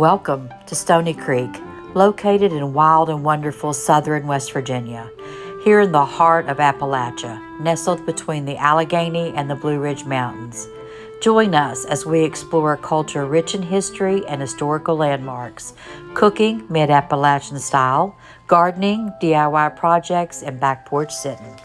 Welcome to Stony Creek, located in wild and wonderful southern West Virginia, here in the heart of Appalachia, nestled between the Allegheny and the Blue Ridge Mountains. Join us as we explore a culture rich in history and historical landmarks, cooking mid-Appalachian style, gardening, DIY projects, and back porch sitting.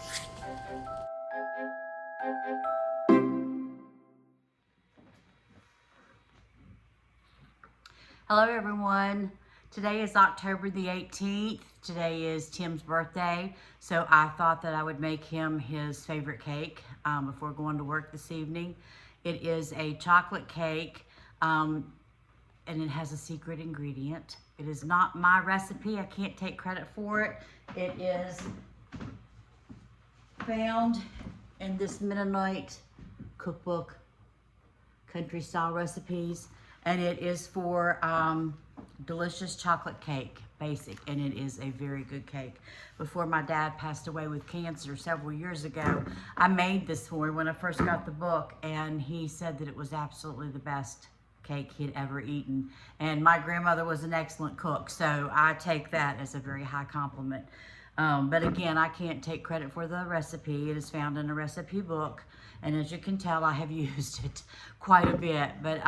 Hello everyone. Today is October the 18th. Today is Tim's birthday, so I thought that I would make him his favorite cake before going to work this evening. It is a chocolate cake and it has a secret ingredient. It is not my recipe. I can't take credit for it. It is found in this Mennonite cookbook, Country Style Recipes. And it is for delicious chocolate cake, basic, and it is a very good cake. Before my dad passed away with cancer several years ago, I made this for him when I first got the book, and he said that it was absolutely the best cake he'd ever eaten. And my grandmother was an excellent cook, so I take that as a very high compliment. But again, I can't take credit for the recipe. It is found in a recipe book, and as you can tell, I have used it quite a bit. But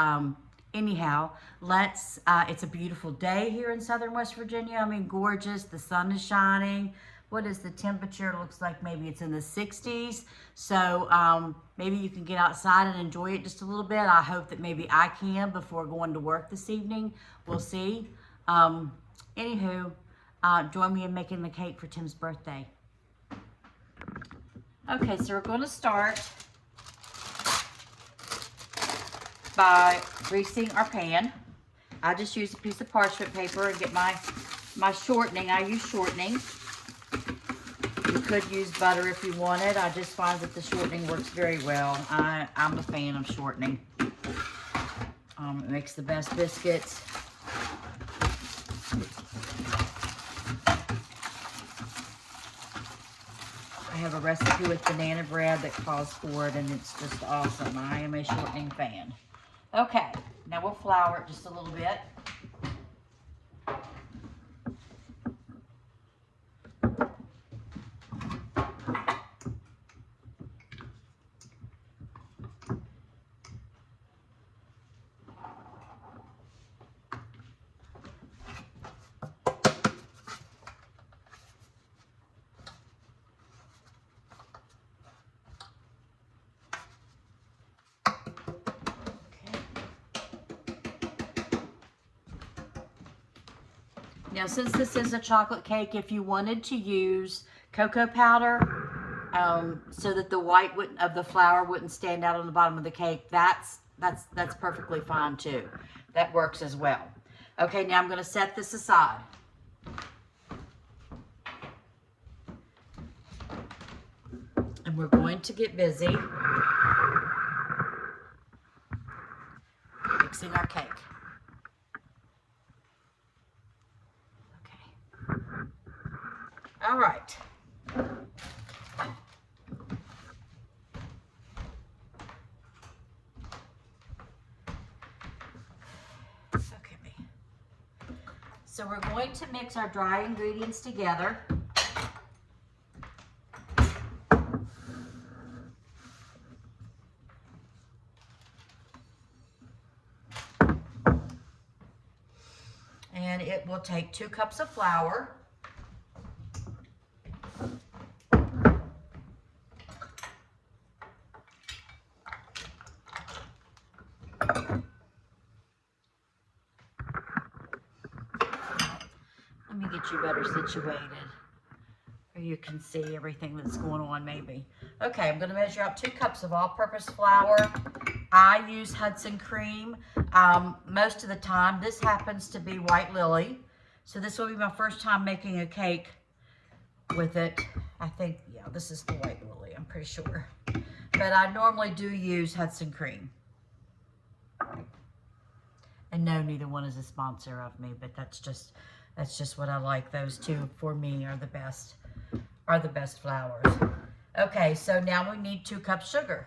anyhow, it's a beautiful day here in southern West Virginia. I mean, gorgeous. The sun is shining. What is the temperature? It looks like maybe it's in the 60s. So maybe you can get outside and enjoy it just a little bit. I hope that maybe I can before going to work this evening. We'll see. Anywho, join me in making the cake for Tim's birthday. Okay, so we're going to start by greasing our pan. I just use a piece of parchment paper and get my shortening. I use shortening. You could use butter if you wanted. I just find that the shortening works very well. I'm a fan of shortening. It makes the best biscuits. I have a recipe with banana bread that calls for it, and it's just awesome. I am a shortening fan. Okay, now we'll flour it just a little bit. Now, since this is a chocolate cake, if you wanted to use cocoa powder so that the white of the flour wouldn't stand out on the bottom of the cake, that's perfectly fine too. That works as well. Okay, now I'm going to set this aside. And we're going to get busy mixing our cake. All right. Okay. So we're going to mix our dry ingredients together. And it will take 2 cups of flour. Let me get you better situated where you can see everything that's going on maybe. Okay, I'm going to measure out 2 cups of all-purpose flour. I use Hudson cream most of the time. This happens to be White Lily. So this will be my first time making a cake with it. I think, yeah, this is the White Lily, I'm pretty sure. But I normally do use Hudson cream. And no, neither one is a sponsor of me, but that's just what I like. Those two for me are the best flours. Okay, so now we need 2 cups sugar.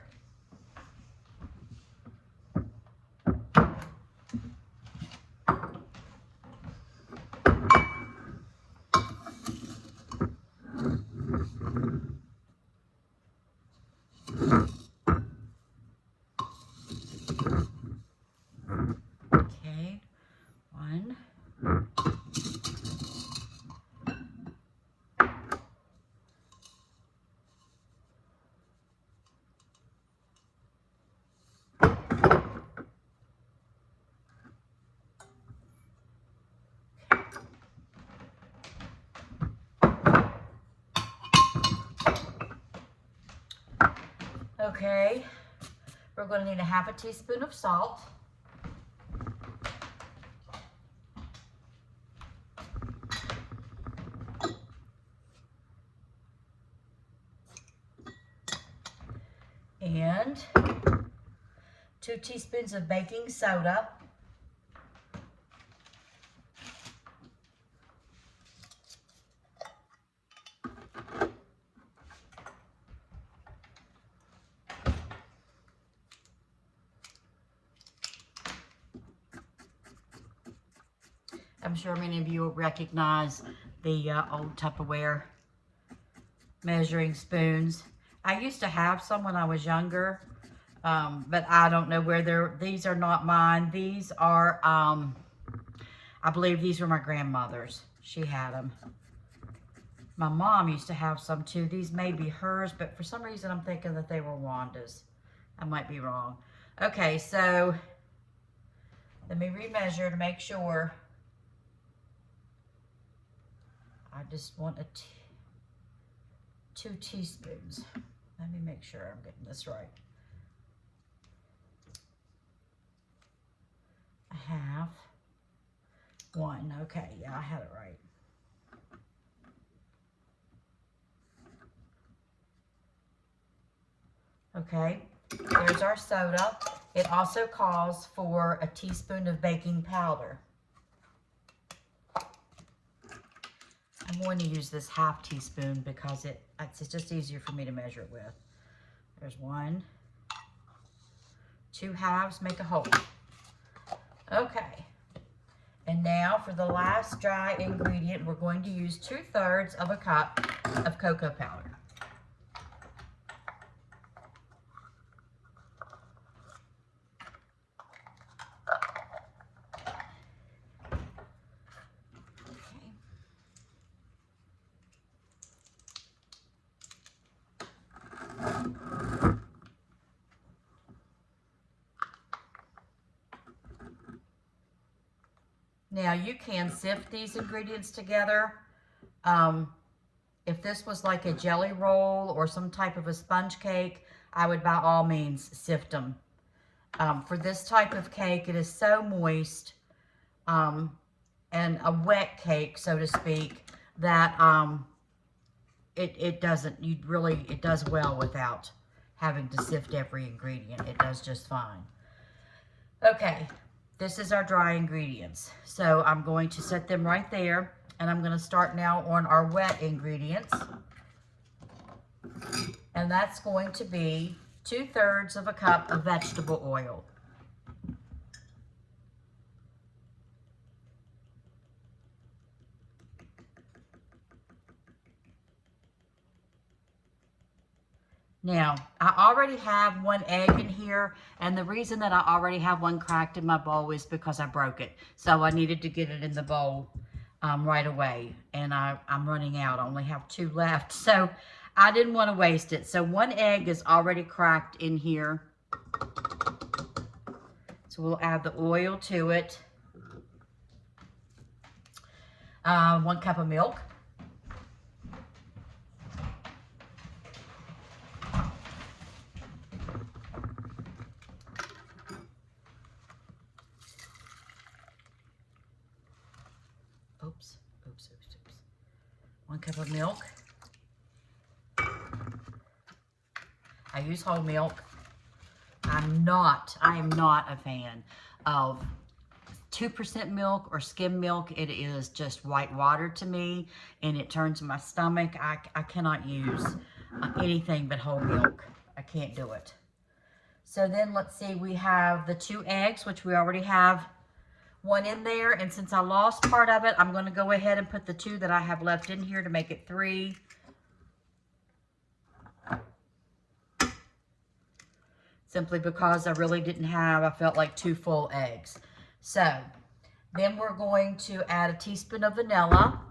Okay, we're going to need a half a teaspoon of salt. And 2 teaspoons of baking soda. I'm sure many of you will recognize the old Tupperware measuring spoons. I used to have some when I was younger, but I don't know where these are not mine. These are, I believe these were my grandmother's. She had them. My mom used to have some too. These may be hers, but for some reason I'm thinking that they were Wanda's. I might be wrong. Okay, so let me remeasure to make sure. I just want 2 teaspoons. Let me make sure I'm getting this right. A half. 1. Okay, yeah, I had it right. Okay, there's our soda. It also calls for a teaspoon of baking powder. I'm going to use this half teaspoon because it's just easier for me to measure it with. There's 1. 2 halves make a whole. Okay. And now for the last dry ingredient, we're going to use 2/3 of a cup of cocoa powder. Now you can sift these ingredients together. If this was like a jelly roll or some type of a sponge cake, I would by all means sift them. For this type of cake, it is so moist and a wet cake, so to speak, that it does well without having to sift every ingredient. It does just fine. Okay, this is our dry ingredients. So I'm going to set them right there, and I'm going to start now on our wet ingredients. And that's going to be 2/3 of a cup of vegetable oil. Now, I already have 1 egg in here, and the reason that I already have 1 cracked in my bowl is because I broke it. So I needed to get it in the bowl right away, and I'm running out. I only have 2 left, so I didn't want to waste it. So 1 egg is already cracked in here. So we'll add the oil to it. 1 cup of milk. Oops. 1 cup of milk. I use whole milk. I am not a fan of 2% milk or skim milk. It is just white water to me, and it turns my stomach. I cannot use anything but whole milk. I can't do it. So then let's see, we have the 2 eggs, which we already have 1 in there, and since I lost part of it, I'm going to go ahead and put the 2 that I have left in here to make it 3. Simply because I really didn't have, I felt like 2 full eggs. So then we're going to add a teaspoon of vanilla.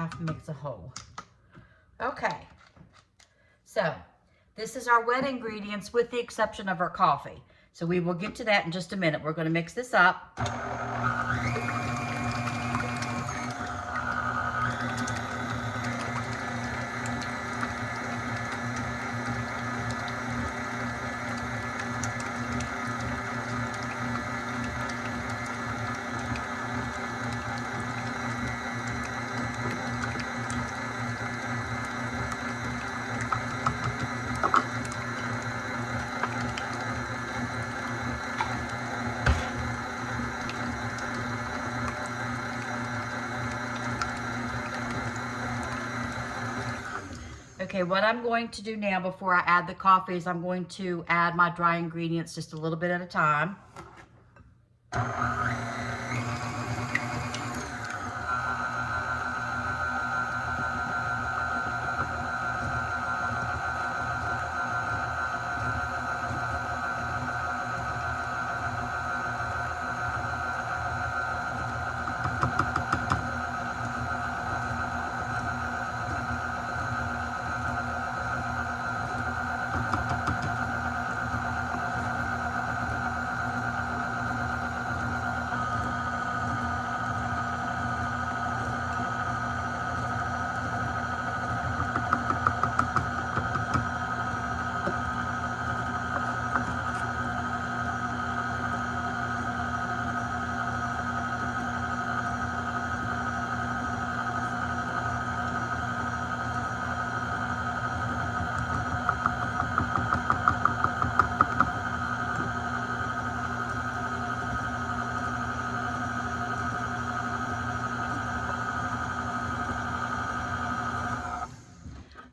half makes a whole. Okay, so this is our wet ingredients with the exception of our coffee. So we will get to that in just a minute. We're going to mix this up. Okay, what I'm going to do now before I add the coffee is I'm going to add my dry ingredients just a little bit at a time.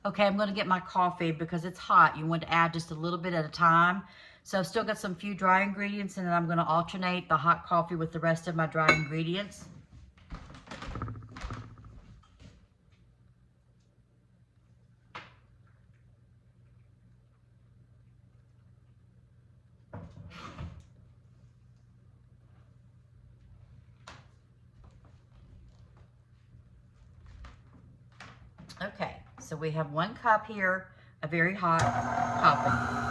Okay, I'm going to get my coffee because it's hot. You want to add just a little bit at a time. So I've still got some few dry ingredients, and then I'm going to alternate the hot coffee with the rest of my dry ingredients. Okay, so we have 1 cup here, a very hot coffee.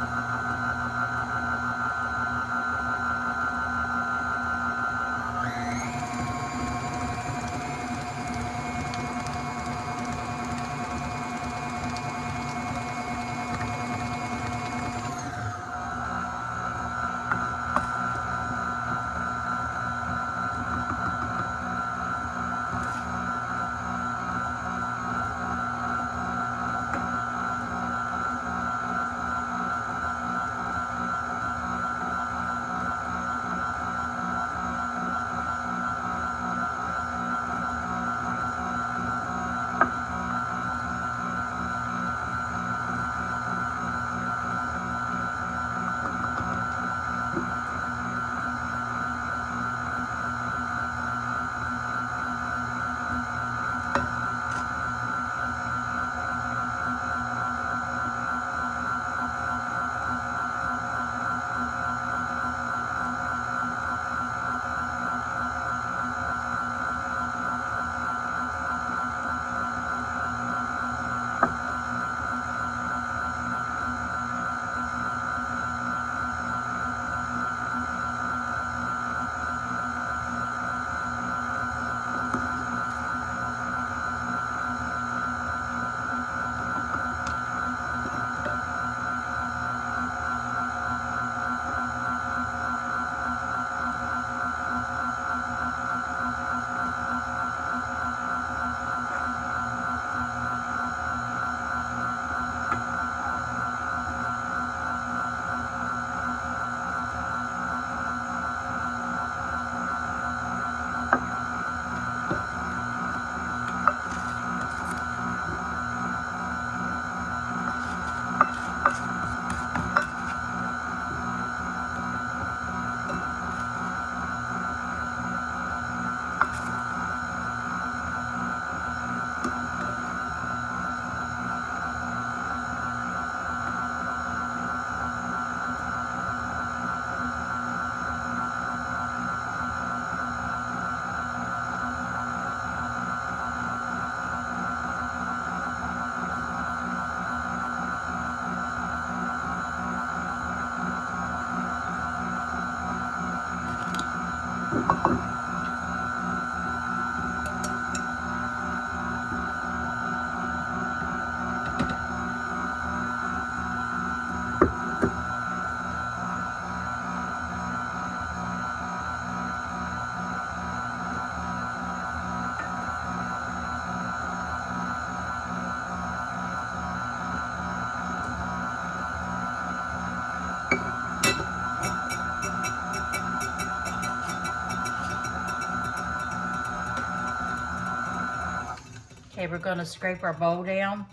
Okay, we're going to scrape our bowl down.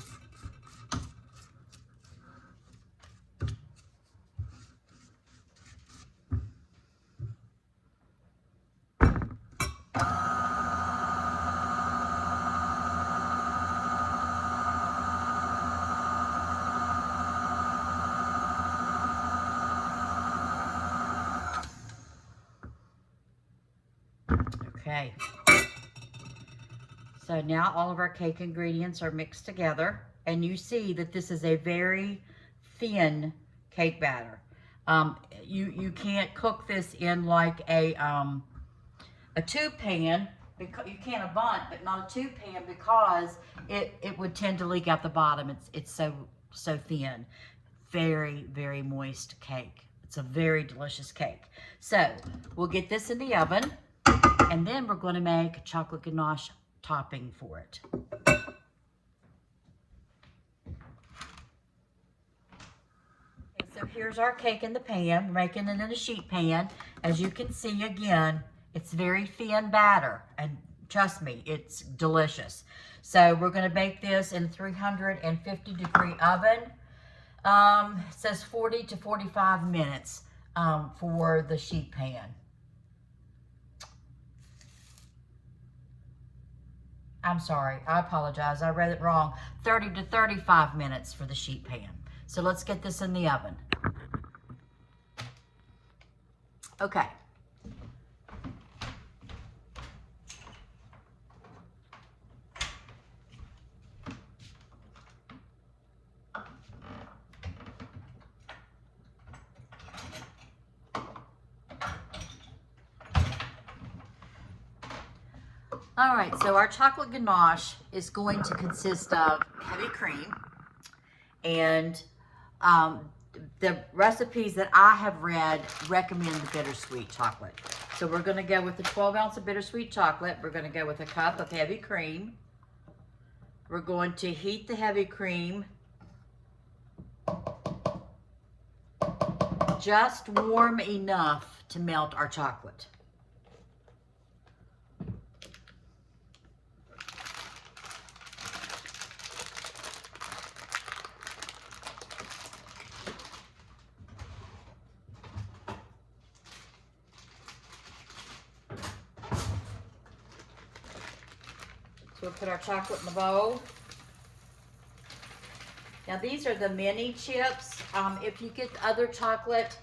Okay. So now all of our cake ingredients are mixed together, and you see that this is a very thin cake batter. You can't cook this in like a tube pan, because you can a bundt, but not a tube pan, because it would tend to leak out the bottom. It's so thin. Very, very moist cake. It's a very delicious cake. So we'll get this in the oven, and then we're going to make a chocolate ganache topping for it. Okay, so here's our cake in the pan. We're making it in a sheet pan. As you can see, again, it's very thin batter, and trust me, it's delicious. So we're going to bake this in a 350-degree oven. It says 40 to 45 minutes for the sheet pan. I'm sorry, I apologize, I read it wrong. 30 to 35 minutes for the sheet pan. So let's get this in the oven. Okay. All right, so our chocolate ganache is going to consist of heavy cream, and the recipes that I have read recommend the bittersweet chocolate. So we're going to go with the 12 ounce of bittersweet chocolate. We're going to go with a cup of heavy cream. We're going to heat the heavy cream just warm enough to melt our chocolate. So we'll put our chocolate in the bowl. Now these are the mini chips. If you get other chocolate,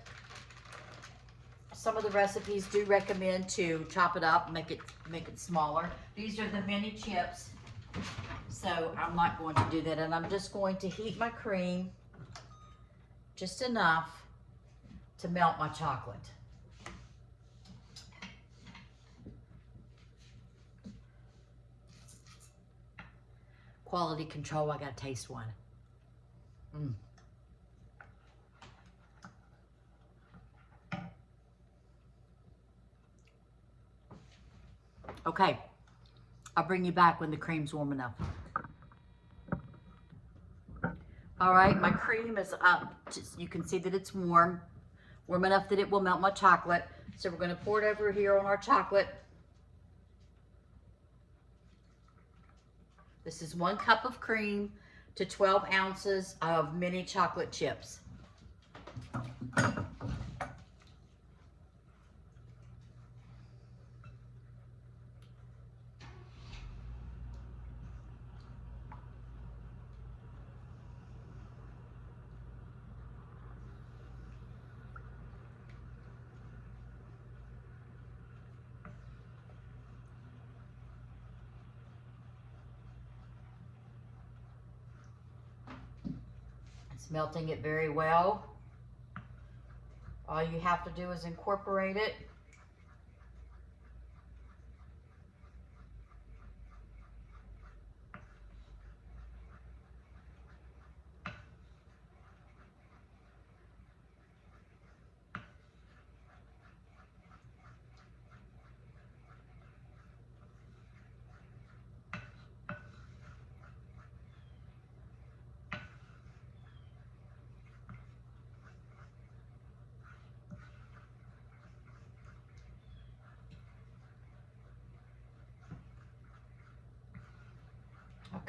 some of the recipes do recommend to chop it up, make it smaller. These are the mini chips, so I'm not going to do that. And I'm just going to heat my cream just enough to melt my chocolate. Quality control, I gotta taste one. Okay, I'll bring you back when the cream's warm enough. All right, my cream is up. You can see that it's warm enough that it will melt my chocolate. So we're gonna pour it over here on our chocolate. This is 1 cup of cream to 12 ounces of mini chocolate chips. It's melting it very well. All you have to do is incorporate it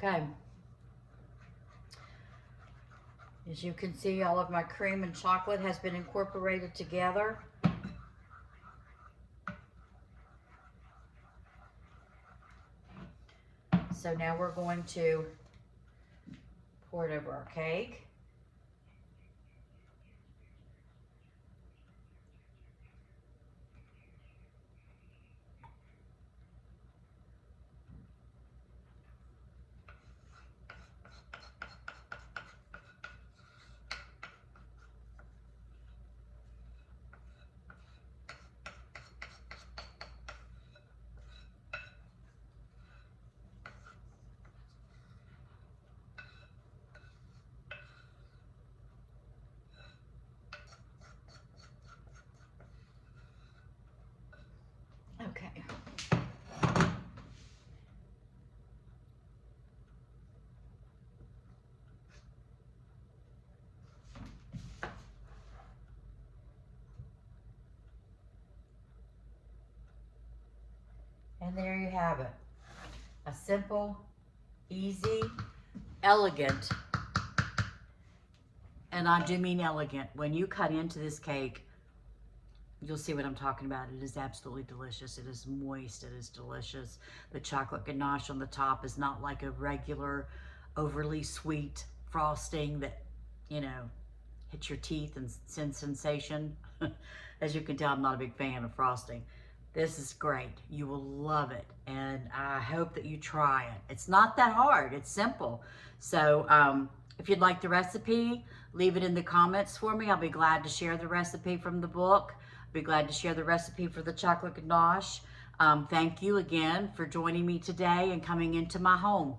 Okay. As you can see, all of my cream and chocolate has been incorporated together. So now we're going to pour it over our cake. Okay. And there you have it. A simple, easy, elegant, and I do mean elegant. When you cut into this cake, you'll see what I'm talking about. It is absolutely delicious. It is moist. It is delicious. The chocolate ganache on the top is not like a regular, overly sweet frosting that, you know, hits your teeth and sends sensation. As you can tell, I'm not a big fan of frosting. This is great. You will love it. And I hope that you try it. It's not that hard. It's simple. So if you'd like the recipe, leave it in the comments for me. I'll be glad to share the recipe from the book. I'll be glad to share the recipe for the chocolate ganache. Thank you again for joining me today and coming into my home.